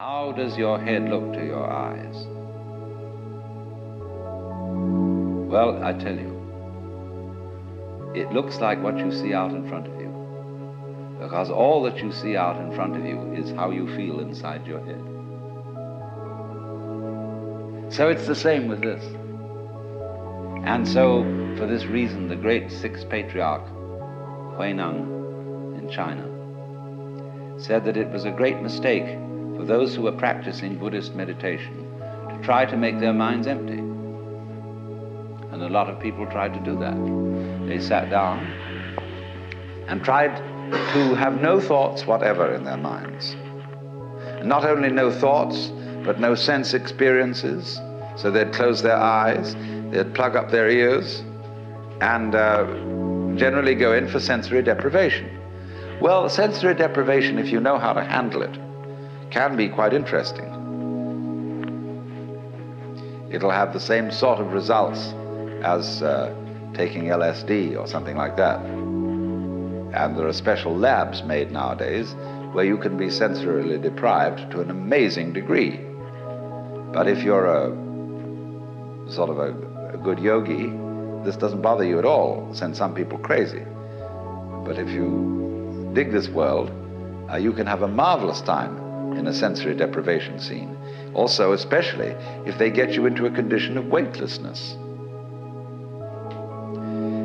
How does your head look to your eyes? Well, I tell you, it looks like what you see out in front of you, because all that you see out in front of you is how you feel inside your head. So it's the same with this. And so, for this reason, the great sixth patriarch, Huineng in China, said that it was a great mistake for those who were practicing Buddhist meditation to try to make their minds empty. And a lot of people tried to do that. They sat down and tried to have no thoughts whatever in their minds. And not only no thoughts, but no sense experiences. So they'd close their eyes, they'd plug up their ears, and generally go in for sensory deprivation. Well, sensory deprivation, if you know how to handle it, can be quite interesting. It'll have the same sort of results as taking LSD or something like that. And there are special labs made nowadays where you can be sensorily deprived to an amazing degree. But if you're a sort of a good yogi, this doesn't bother you at all, send some people crazy. But if you dig this world, you can have a marvelous time in a sensory deprivation scene. Also, especially if they get you into a condition of weightlessness.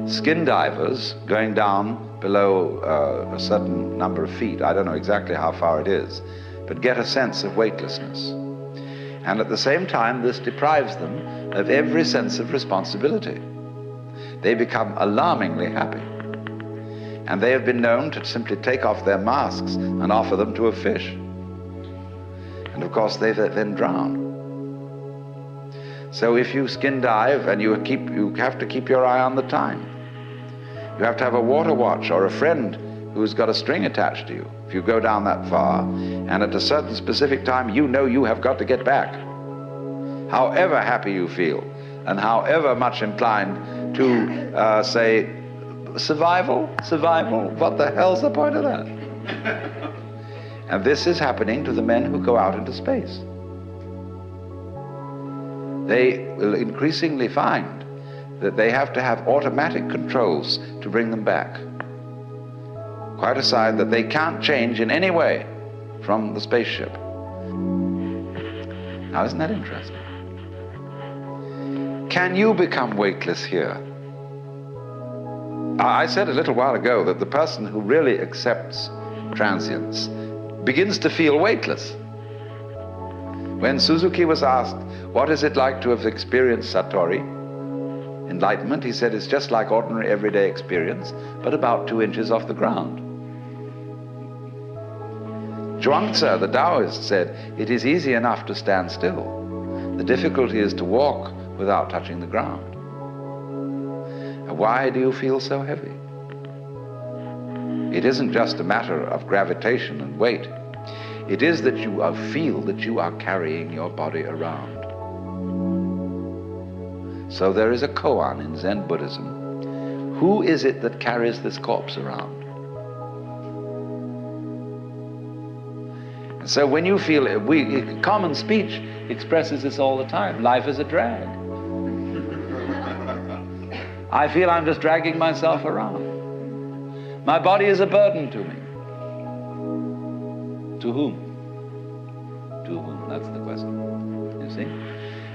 Skin divers going down below a certain number of feet, I don't know exactly how far it is, but get a sense of weightlessness. And at the same time, this deprives them of every sense of responsibility. They become alarmingly happy. And they have been known to simply take off their masks and offer them to a fish. And of course, they then drown. So if you skin dive and you have to keep your eye on the time. You have to have a water watch or a friend who's got a string attached to you if you go down that far, and at a certain specific time you know you have got to get back. However happy you feel, and however much inclined to say, survival, what the hell's the point of that? And this is happening to the men who go out into space. They will increasingly find that they have to have automatic controls to bring them back. Quite aside that they can't change in any way from the spaceship. Now, isn't that interesting? Can you become weightless here? I said a little while ago that the person who really accepts transience begins to feel weightless. When Suzuki was asked, what is it like to have experienced Satori, enlightenment, he said it's just like ordinary everyday experience, but about 2 inches off the ground. Zhuangzi, the Taoist, said, it is easy enough to stand still. The difficulty is to walk without touching the ground. And why do you feel so heavy? It isn't just a matter of gravitation and weight. It is that you feel that you are carrying your body around. So there is a koan in Zen Buddhism. Who is it that carries this corpse around? And so when you feel it, common speech expresses this all the time. Life is a drag. I feel I'm just dragging myself around. My body is a burden to me. To whom? To whom? That's the question. You see?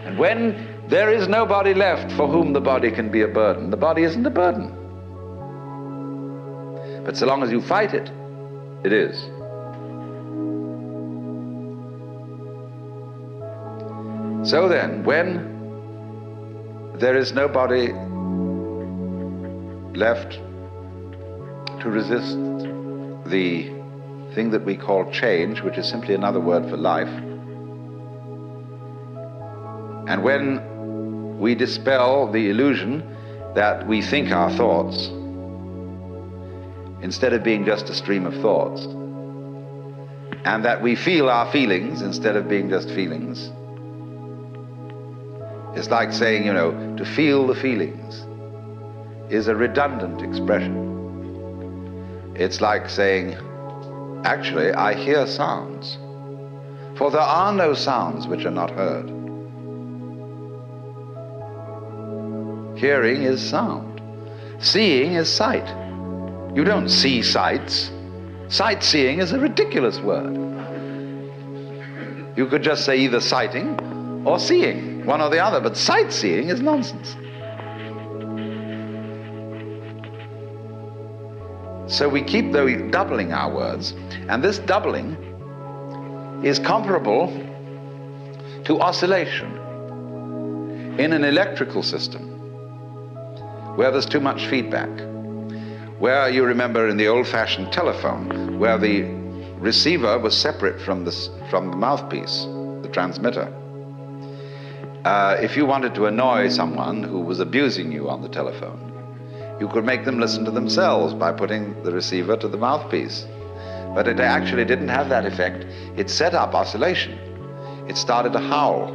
And when there is nobody left for whom the body can be a burden, the body isn't a burden. But so long as you fight it, it is. So then, when there is nobody left to resist the thing that we call change, which is simply another word for life, and when we dispel the illusion that we think our thoughts, instead of being just a stream of thoughts, and that we feel our feelings instead of being just feelings. It's like saying, to feel the feelings is a redundant expression. It's like saying, actually, I hear sounds. For there are no sounds which are not heard. Hearing is sound. Seeing is sight. You don't see sights. Sightseeing is a ridiculous word. You could just say either sighting or seeing, one or the other, but sightseeing is nonsense. So we keep doubling our words, and this doubling is comparable to oscillation in an electrical system where there's too much feedback, where you remember in the old-fashioned telephone, where the receiver was separate from the mouthpiece, the transmitter. If you wanted to annoy someone who was abusing you on the telephone, you could make them listen to themselves by putting the receiver to the mouthpiece. But it actually didn't have that effect. It set up oscillation. It started to howl.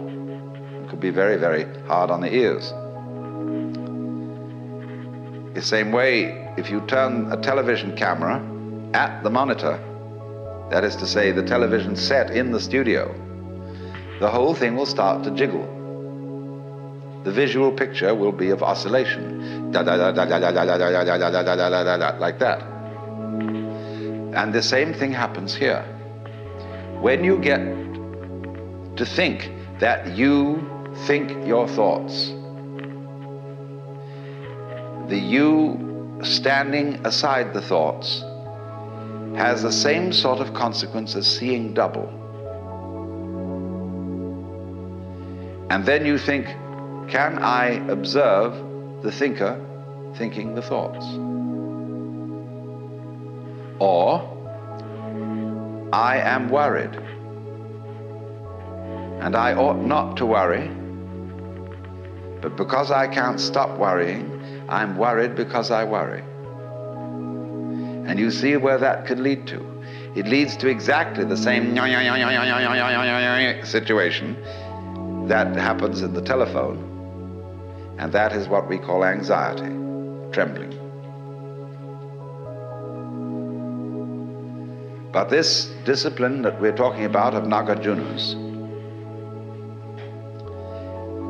It could be very, very hard on the ears. The same way, if you turn a television camera at the monitor, that is to say, the television set in the studio, the whole thing will start to jiggle. The visual picture will be of oscillation, like that. And the same thing happens here. When you get to think that you think your thoughts, the you standing aside the thoughts has the same sort of consequence as seeing double. And then you think, can I observe the thinker thinking the thoughts? Or, I am worried, and I ought not to worry, but because I can't stop worrying, I'm worried because I worry. And you see where that could lead to. It leads to exactly the same situation that happens in the telephone, and that is what we call anxiety, trembling. But this discipline that we're talking about of Nagarjunas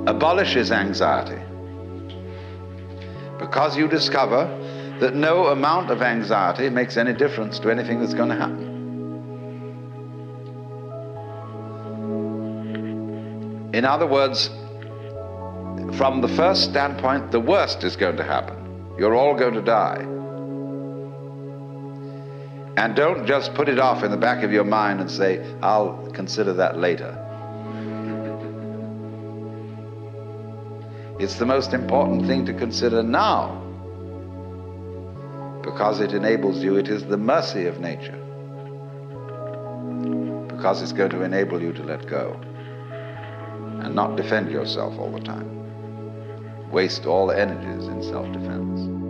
abolishes anxiety, because you discover that no amount of anxiety makes any difference to anything that's going to happen. In other words, from the first standpoint, the worst is going to happen. You're all going to die. And don't just put it off in the back of your mind and say, I'll consider that later. It's the most important thing to consider now, because it enables you. It is the mercy of nature, because it's going to enable you to let go and not defend yourself all the time. Waste all energies in self-defense.